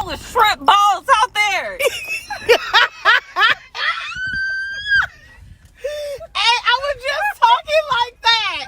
was shrimp balls out there. Hey, I was just talking like that.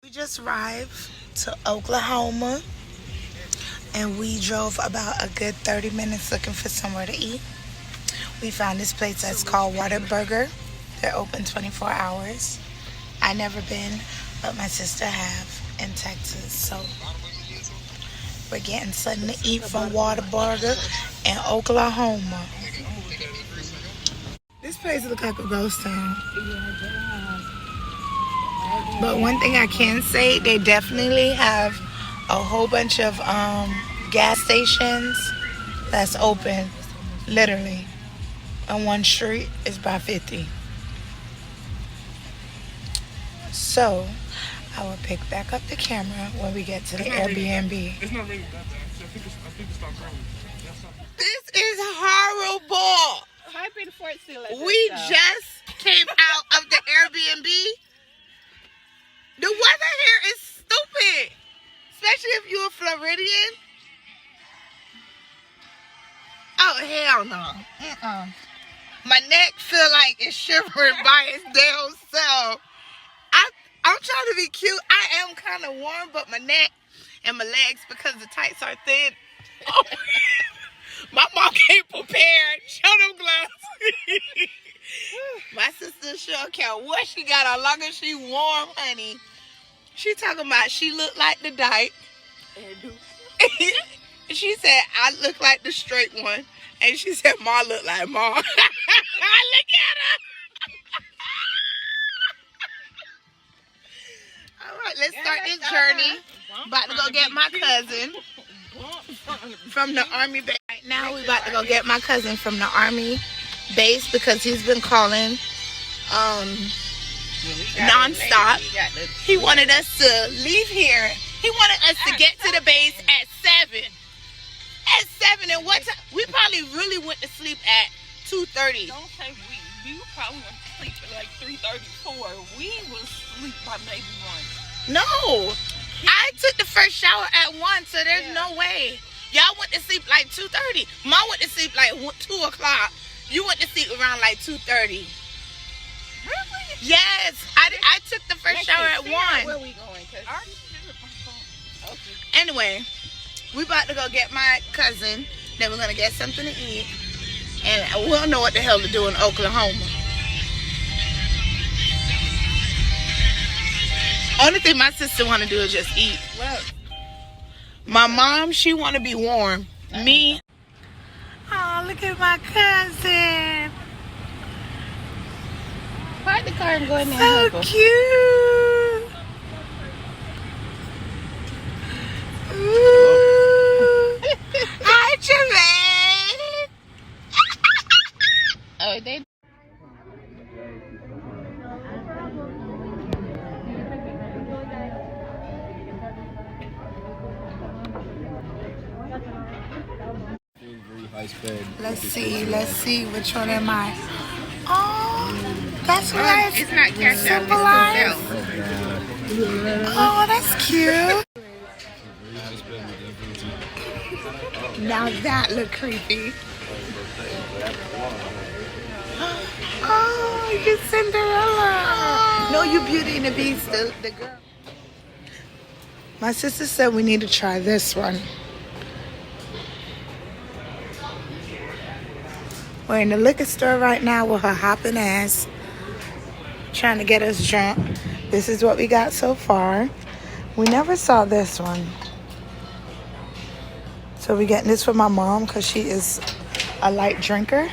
We just arrived to Oklahoma, and we drove about a good 30 minutes looking for somewhere to eat. We found this place that's called Whataburger. They're open 24 hours. I never been, but my sister have in Texas, so we're getting something to eat from Whataburger in Oklahoma. This place looks like a ghost town. But one thing I can say, they definitely have a whole bunch of gas stations that's open, literally. On one street is by 50. So, I will pick back up the camera when we get to the Airbnb. It's not really that bad. I think it's stopped growing. This is horrible. Type in Fort Sill. We just came out of the Airbnb. The weather here is stupid, especially if you're a Floridian. Oh, hell no. My neck feel like it's shivering by its damn self. I'm trying to be cute. I am kind of warm, but my neck and my legs, because the tights are thin. Oh. My mom came prepared. Show them gloves. My sister sure care what she got on, long as she warm, honey. She talking about she look like the dyke. She said I look like the straight one. And she said Ma look like Ma. Look at her. All right, let's start this journey. About to go get my cousin from the Army base. Right now, we about to go get my cousin from the Army base because he's been calling nonstop. He wanted us to leave here. He wanted us to get to the base at 7. At 7, and what time? We probably really went to sleep at 2:30. Don't say we. We probably went to sleep at like 3:34. We will sleep by maybe 1. No, I took the first shower at 1, so there's no way. Y'all went to sleep like 2:30. Mom went to sleep like 2 o'clock. You went to sleep around like 2:30. Really? Yes, I took the first shower at 1. Where we going? I already figured my phone. Okay. Anyway, we about to go get my cousin. Then we're gonna get something to eat, and we'll know what the hell to do in Oklahoma. Only thing my sister want to do is just eat. What? My mom, she want to be warm. Me. Oh, look at my cousin. Park the car and go in there. So cute. Ooh. Hi, Jermaine. Oh, they. Let's see, which one am I? Oh, that's nice. It's not cash out. It's Oh, that's cute. Now that look creepy. Oh, you're Cinderella. No, you Beauty and the Beast, the girl. My sister said we need to try this one. We're in the liquor store right now with her hopping ass, trying to get us drunk. This is what we got so far. We never saw this one. So we're getting this for my mom because she is a light drinker.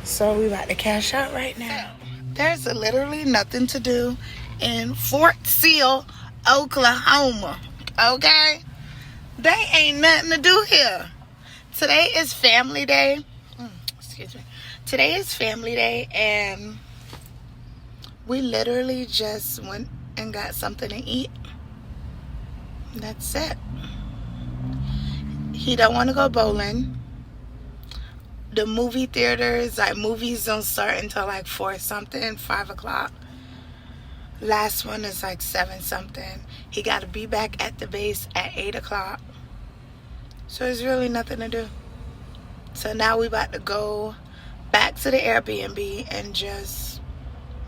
So we about to cash out right now. There's literally nothing to do in Fort Sill, Oklahoma. Okay? There ain't nothing to do here. Today is family day. Excuse me. Today is family day, and we literally just went and got something to eat. That's it. He don't want to go bowling. The movie theaters, like, movies don't start until like 4 something, 5 o'clock. Last one is like 7 something. He got to be back at the base at 8 o'clock. So there's really nothing to do. So now we about to go back to the Airbnb and just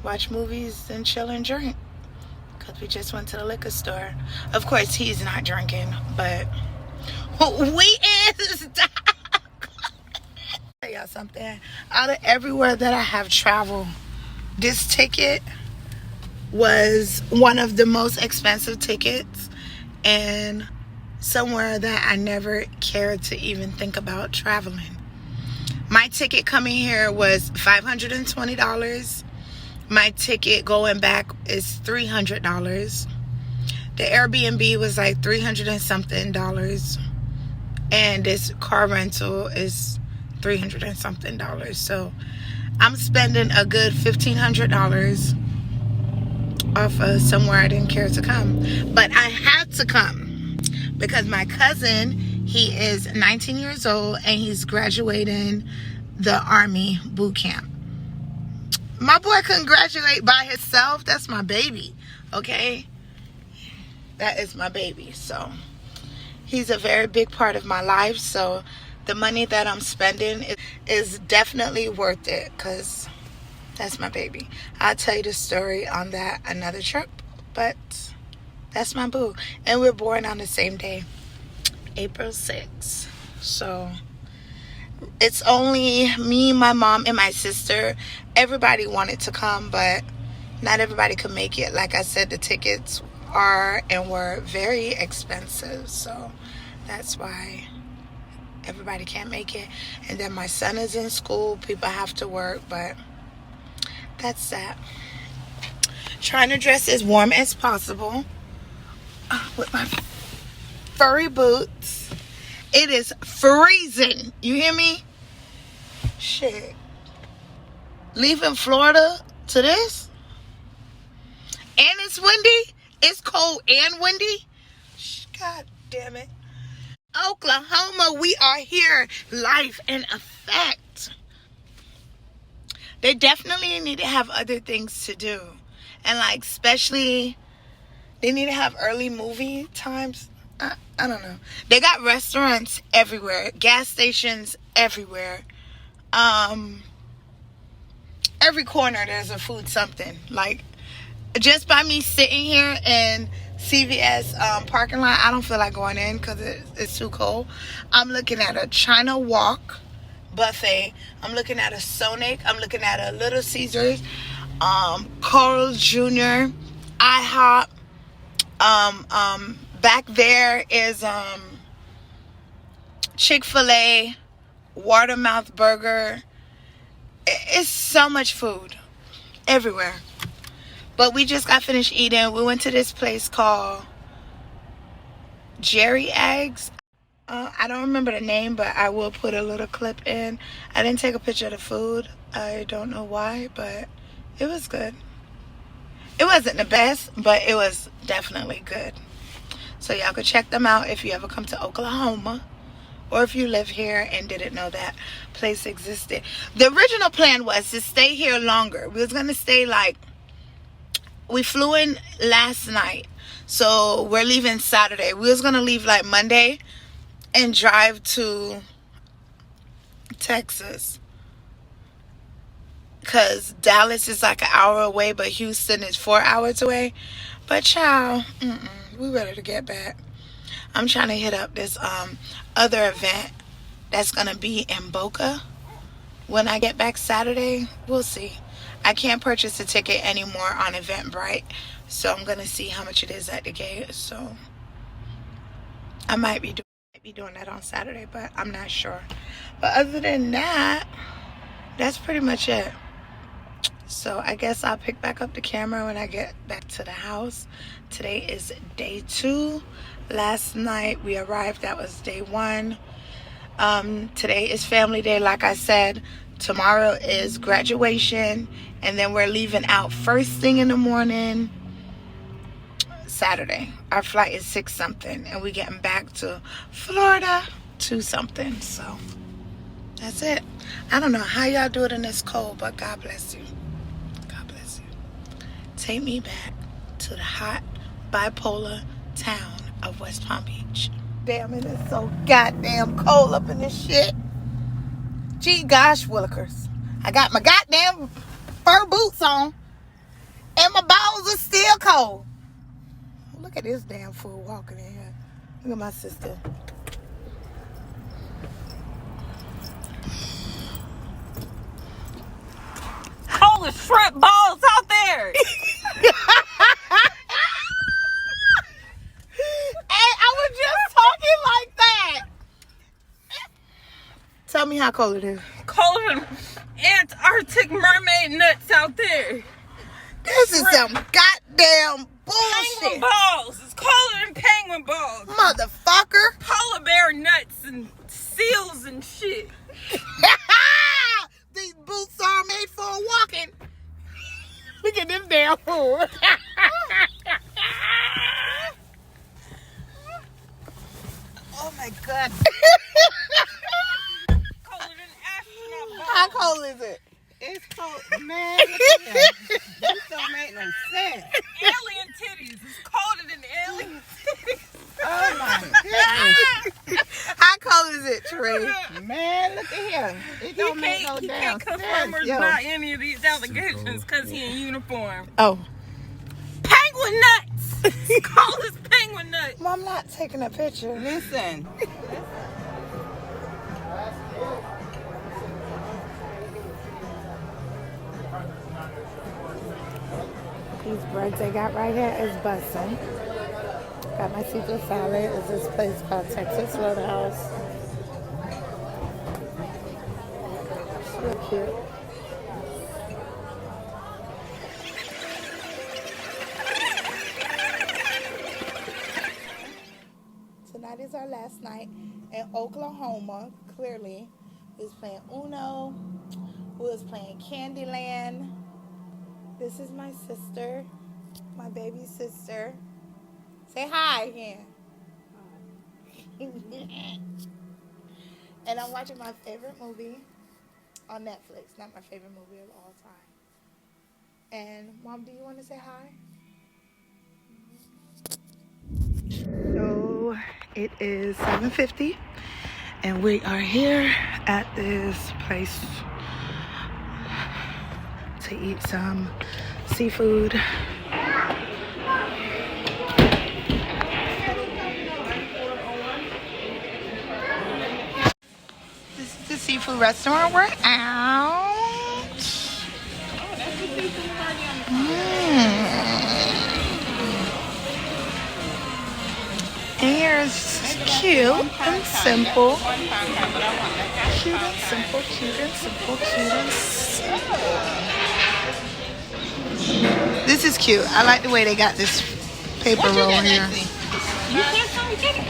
watch movies and chill and drink. Because we just went to the liquor store. Of course, he's not drinking, but we is. Tell y'all something. Out of everywhere that I have traveled, this ticket was one of the most expensive tickets, and somewhere that I never cared to even think about traveling. My ticket coming here was $520. My ticket going back is $300. The Airbnb was like $300 and something, and this car rental is $300 and something. So I'm spending a good $1,500 off of somewhere I didn't care to come, but I had to come because my cousin, he is 19 years old and he's graduating the Army boot camp. My boy couldn't graduate by himself. That's my baby, okay? That is my baby. So he's a very big part of my life. So the money that I'm spending is definitely worth it, because that's my baby. I'll tell you the story on that another trip, but that's my boo. And we're born on the same day, April 6th. So it's only me, my mom, and my sister. Everybody wanted to come, but not everybody could make it. Like I said, the tickets are and were very expensive. So that's why everybody can't make it. And then my son is in school. People have to work, but that's that. Trying to dress as warm as possible with my furry boots. It is freezing. You hear me? Shit. Leaving Florida to this? And it's windy? It's cold and windy? God damn it. Oklahoma, we are here. Life in effect. They definitely need to have other things to do. And like, especially, they need to have early movie times. I don't know. They got restaurants everywhere. Gas stations everywhere. Every corner there's a food something. Like, just by me sitting here in CVS parking lot, I don't feel like going in because it's too cold. I'm looking at a China Walk buffet. I'm looking at a Sonic. I'm looking at a Little Caesars, Carl Jr., IHOP. Back there is Chick-fil-A, Watermouth Burger. It's so much food everywhere. But we just got finished eating. We went to this place called Jerry Eggs. I don't remember the name, but I will put a little clip in. I didn't take a picture of the food. I don't know why, but it was good. It wasn't the best, but it was definitely good. So y'all could check them out if you ever come to Oklahoma, or if you live here and didn't know that place existed. The original plan was to stay here longer. We was going to stay we flew in last night, so we're leaving Saturday. We was going to leave like Monday and drive to Texas, because Dallas is like an hour away, but Houston is 4 hours away. But child, we ready to get back. I'm trying to hit up this other event that's going to be in Boca when I get back Saturday. We'll see. I can't purchase a ticket anymore on Eventbrite, so I'm going to see how much it is at the gate. So I might be doing that on Saturday, but I'm not sure. But other than that, that's pretty much it. So I guess I'll pick back up the camera when I get back to the house. Today is day 2. Last night we arrived. That was day 1. Today is family day, like I said. Tomorrow is graduation, and then we're leaving out first thing in the morning Saturday. Our flight is 6 something, and we're getting back to Florida 2 something. So that's it. I don't know how y'all do it in this cold, but God bless you. God bless you. Take me back to the hot bipolar town of West Palm Beach. Damn, it is so goddamn cold up in this shit. Gee gosh willikers. I got my goddamn fur boots on, and my balls are still cold. Look at this damn fool walking in here. Look at my sister. Cold as shrimp balls out there. Hey, I was just talking like that. Tell me how cold it is. Colder than Antarctic mermaid nuts out there. This is some goddamn Penguin bullshit. balls. It's colder than penguin balls. Motherfucker. Polar bear nuts and seals and shit. These boots are made for walking. Look at this damn fool. Oh my God. Colder than astronaut balls. How cold is it? It's cold, man. This don't make no sense. Alien titties. It's colder than alien titties. Oh my goodness. How cold is it, Trey? Man, look at here. It don't make no He damn can't confirm or sense. Yo. deny any of these allegations because he in uniform. Oh. Penguin nuts. It's cold as penguin nuts. Mom, I'm not taking a picture. Listen. These breads they got right here is bussin'. Got my Caesar salad. Is this place called Texas Roadhouse. So cute. Tonight is our last night in Oklahoma. Clearly, we was playing Uno. We was playing Candyland. This is my sister, my baby sister. Say hi again. And I'm watching my favorite movie on Netflix. Not my favorite movie of all time. And Mom, do you want to say hi? So it is 7:50, and we are here at this place to eat some seafood. This is the seafood restaurant we're at. Here's cute and simple. Cute and simple, cute and simple, cute and simple. This is cute. I like the way they got this paper roll here. You can't tell me get it.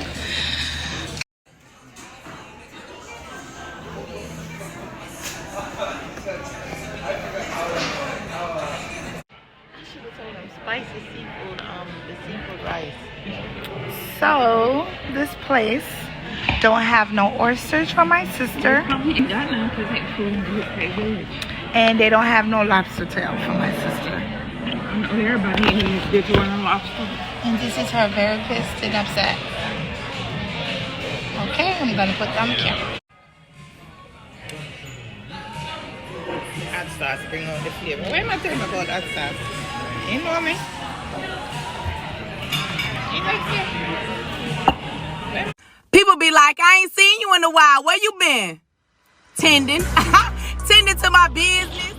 Spicy seafood, the seafood rice. So, this place don't have no oysters for my sister. And they don't have no lobster tail for my sister. Everybody did you want a lobster? And this is her very pissed and upset. Okay, I'm gonna put that on the camera. Hot sauce, bring on the flavor. Why am I telling about hot sauce? You know me? You like it? People be like, I ain't seen you in a while. Where you been? Tending. Tending to my business.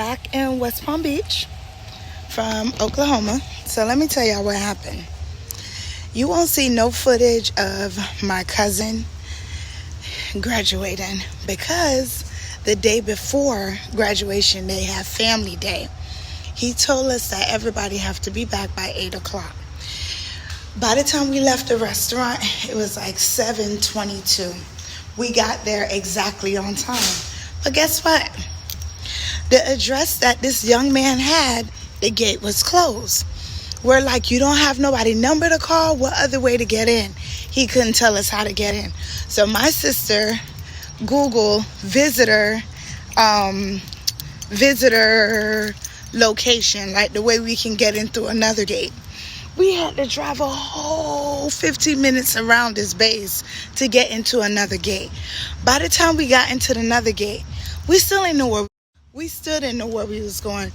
back in West Palm Beach from Oklahoma. So let me tell y'all what happened. You won't see no footage of my cousin graduating because the day before graduation they have family day. He told us that everybody have to be back by 8 o'clock. By the time we left the restaurant, it was like 7:22. We got there exactly on time. But guess what? The address that this young man had, the gate was closed. We're like, you don't have nobody number to call? What other way to get in? He couldn't tell us how to get in. So my sister Google visitor location, like the way we can get in through another gate. We had to drive a whole 15 minutes around this base to get into another gate. By the time we got into another gate, we still didn't know where we was going.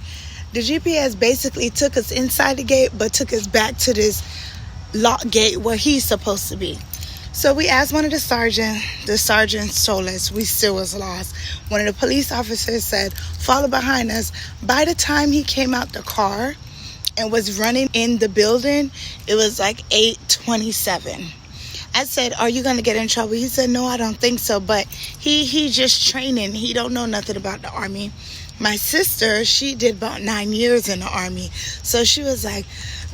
The GPS basically took us inside the gate, but took us back to this locked gate where he's supposed to be. So we asked one of the sergeants. The sergeants told us we still was lost. One of the police officers said, follow behind us. By the time he came out the car and was running in the building, it was like 8:27. I said, are you going to get in trouble? He said, no, I don't think so. But he just training. He don't know nothing about the Army. My sister, she did about 9 years in the Army. So she was like,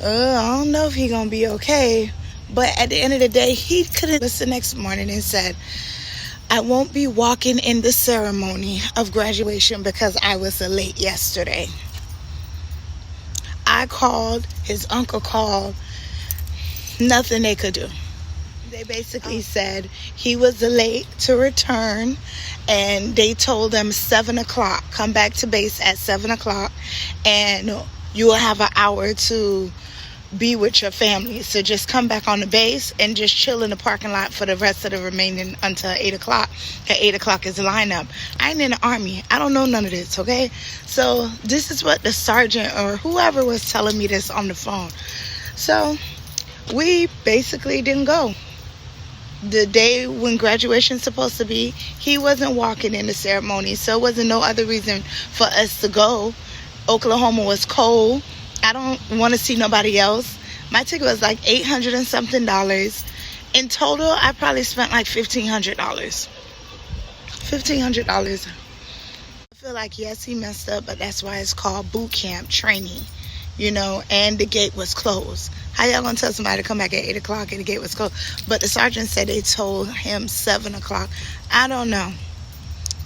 I don't know if he going to be okay. But at the end of the day, he couldn't listen the next morning and said, I won't be walking in the ceremony of graduation because I was late yesterday. I called, his uncle called, nothing they could do. They basically said he was late to return, and they told him 7 o'clock, come back to base at 7 o'clock, and you will have an hour to be with your family. So just come back on the base and just chill in the parking lot for the rest of the remaining until 8 o'clock. At 8 o'clock is the lineup. I ain't in the Army. I don't know none of this, okay? So this is what the sergeant or whoever was telling me this on the phone. So we basically didn't go. The day when graduation's supposed to be, he wasn't walking in the ceremony, so it wasn't no other reason for us to go. Oklahoma was cold. I don't want to see nobody else. My ticket was like $800 and something. In total, I probably spent like $1,500. $1,500. I feel like, yes, he messed up, but that's why it's called boot camp training, you know, and the gate was closed. How y'all gonna tell somebody to come back at 8 o'clock and the gate was closed? But the sergeant said they told him 7 o'clock. I don't know.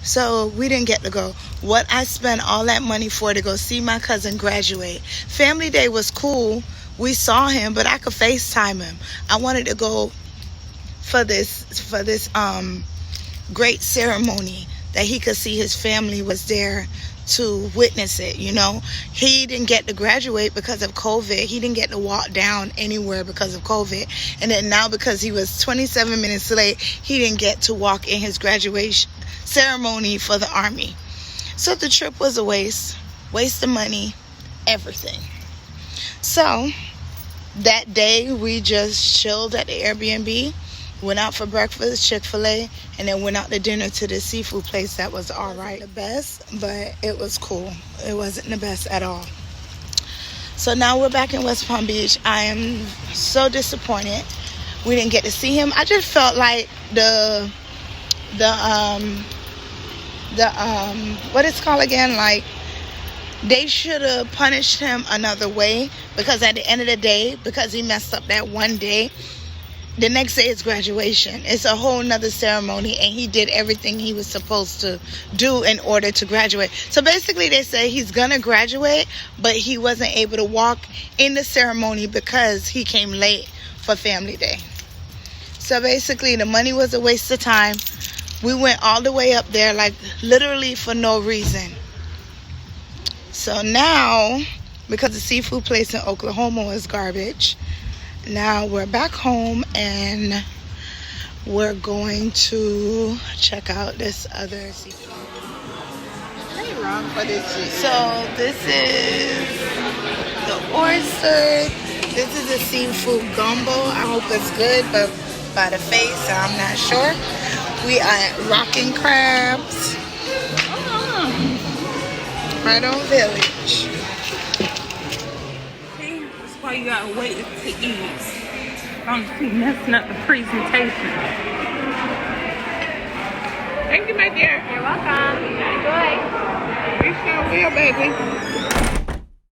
So we didn't get to go. What I spent all that money for to go see my cousin graduate. Family day was cool. We saw him, but I could FaceTime him. I wanted to go for this great ceremony that he could see his family was there to witness it, you know. He didn't get to graduate because of COVID. He didn't get to walk down anywhere because of COVID. And then now because he was 27 minutes late, he didn't get to walk in his graduation ceremony for the Army. So the trip was a waste of money, everything. So that day we just chilled at the Airbnb, went out for breakfast, Chick-fil-A, and then went out to dinner to the seafood place that was all right. The best, but it was cool. It wasn't the best at all. So now we're back in West Palm Beach. I am so disappointed we didn't get to see him. I just felt like the what it's called again, like they should have punished him another way, because at the end of the day, because he messed up that one day, the next day is graduation. It's a whole nother ceremony, and he did everything he was supposed to do in order to graduate. So basically they say he's gonna graduate, but he wasn't able to walk in the ceremony because he came late for family day. So basically the money was a waste of time. We went all the way up there, like literally for no reason. So now, because the seafood place in Oklahoma was garbage, now we're back home and we're going to check out this other seafood. Ain't wrong for this shit. So this is the oyster. This is a seafood gumbo. I hope it's good, but by the face, I'm not sure. We are at rocking crabs. Right on Village. See, that's why you gotta wait to eat. I'm keep messing up the presentation. Thank you, my dear. You're welcome. Enjoy. You sure will, baby.